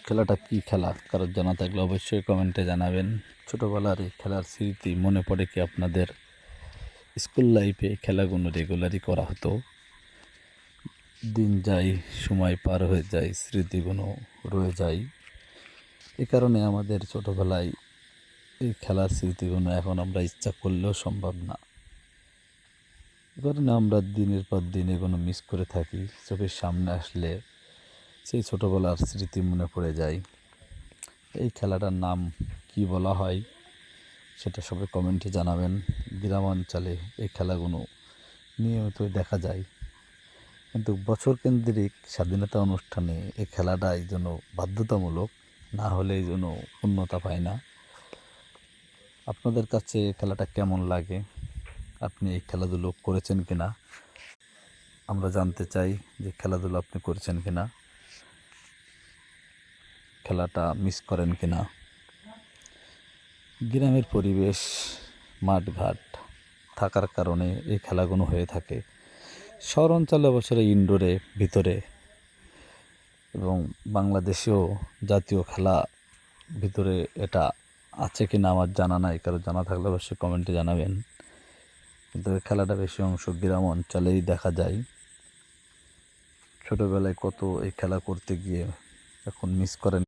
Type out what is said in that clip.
খেলাটা কি খেলা কারোর জানা থাকলে অবশ্যই কমেন্টে জানাবেন। ছোটোবেলার এই খেলার স্মৃতি মনে পড়ে কি আপনাদের? স্কুল লাইফে এই খেলাগুলো রেগুলারই করা হতো। দিন যায়, সময় পার হয়ে যায়, স্মৃতিগুলো রয়ে যায়। এ কারণে আমাদের ছোটোবেলায় এই খেলার স্মৃতিগুলো এখন আমরা ইচ্ছা করলেও সম্ভব না। এ কারণে আমরা দিনের পর দিন এগুলো মিস করে থাকি। চোখের সামনে আসলে সেই ছোটোবেলার স্মৃতি মনে পড়ে যায়। এই খেলাটার নাম কি বলা হয় সেটা সবাই কমেন্টে জানাবেন। গ্রামাঞ্চলে এই খেলাগুলো নিয়মিতই দেখা যায়, কিন্তু বছর কেন্দ্রিক স্বাধীনতা অনুষ্ঠানে এই খেলাটাই যেন বাধ্যতামূলক, না হলে এই জন্য পূর্ণতা পায় না। আপনাদের কাছে এই খেলাটা কেমন লাগে? আপনি এই খেলাধুলো করেছেন কিনা আমরা জানতে চাই, যে খেলাধুলো আপনি করেছেন কিনা, খেলাটা মিস করেন কিনা। গ্রামের পরিবেশ, মাঠঘাট থাকার কারণে এই খেলাগুলো হয়ে থাকে। শহর অঞ্চলে অবসরে ইনডোরে ভিতরে, এবং বাংলাদেশেও জাতীয় খেলা ভিতরে এটা আছে কি না আমার জানা নাই, কারো জানা থাকলে অবশ্যই কমেন্টে জানাবেন। কিন্তু এই খেলাটা বেশি অংশ গ্রাম অঞ্চলেই দেখা যায়। ছোটোবেলায় কত এই খেলা করতে গিয়ে এখন মিস করেন।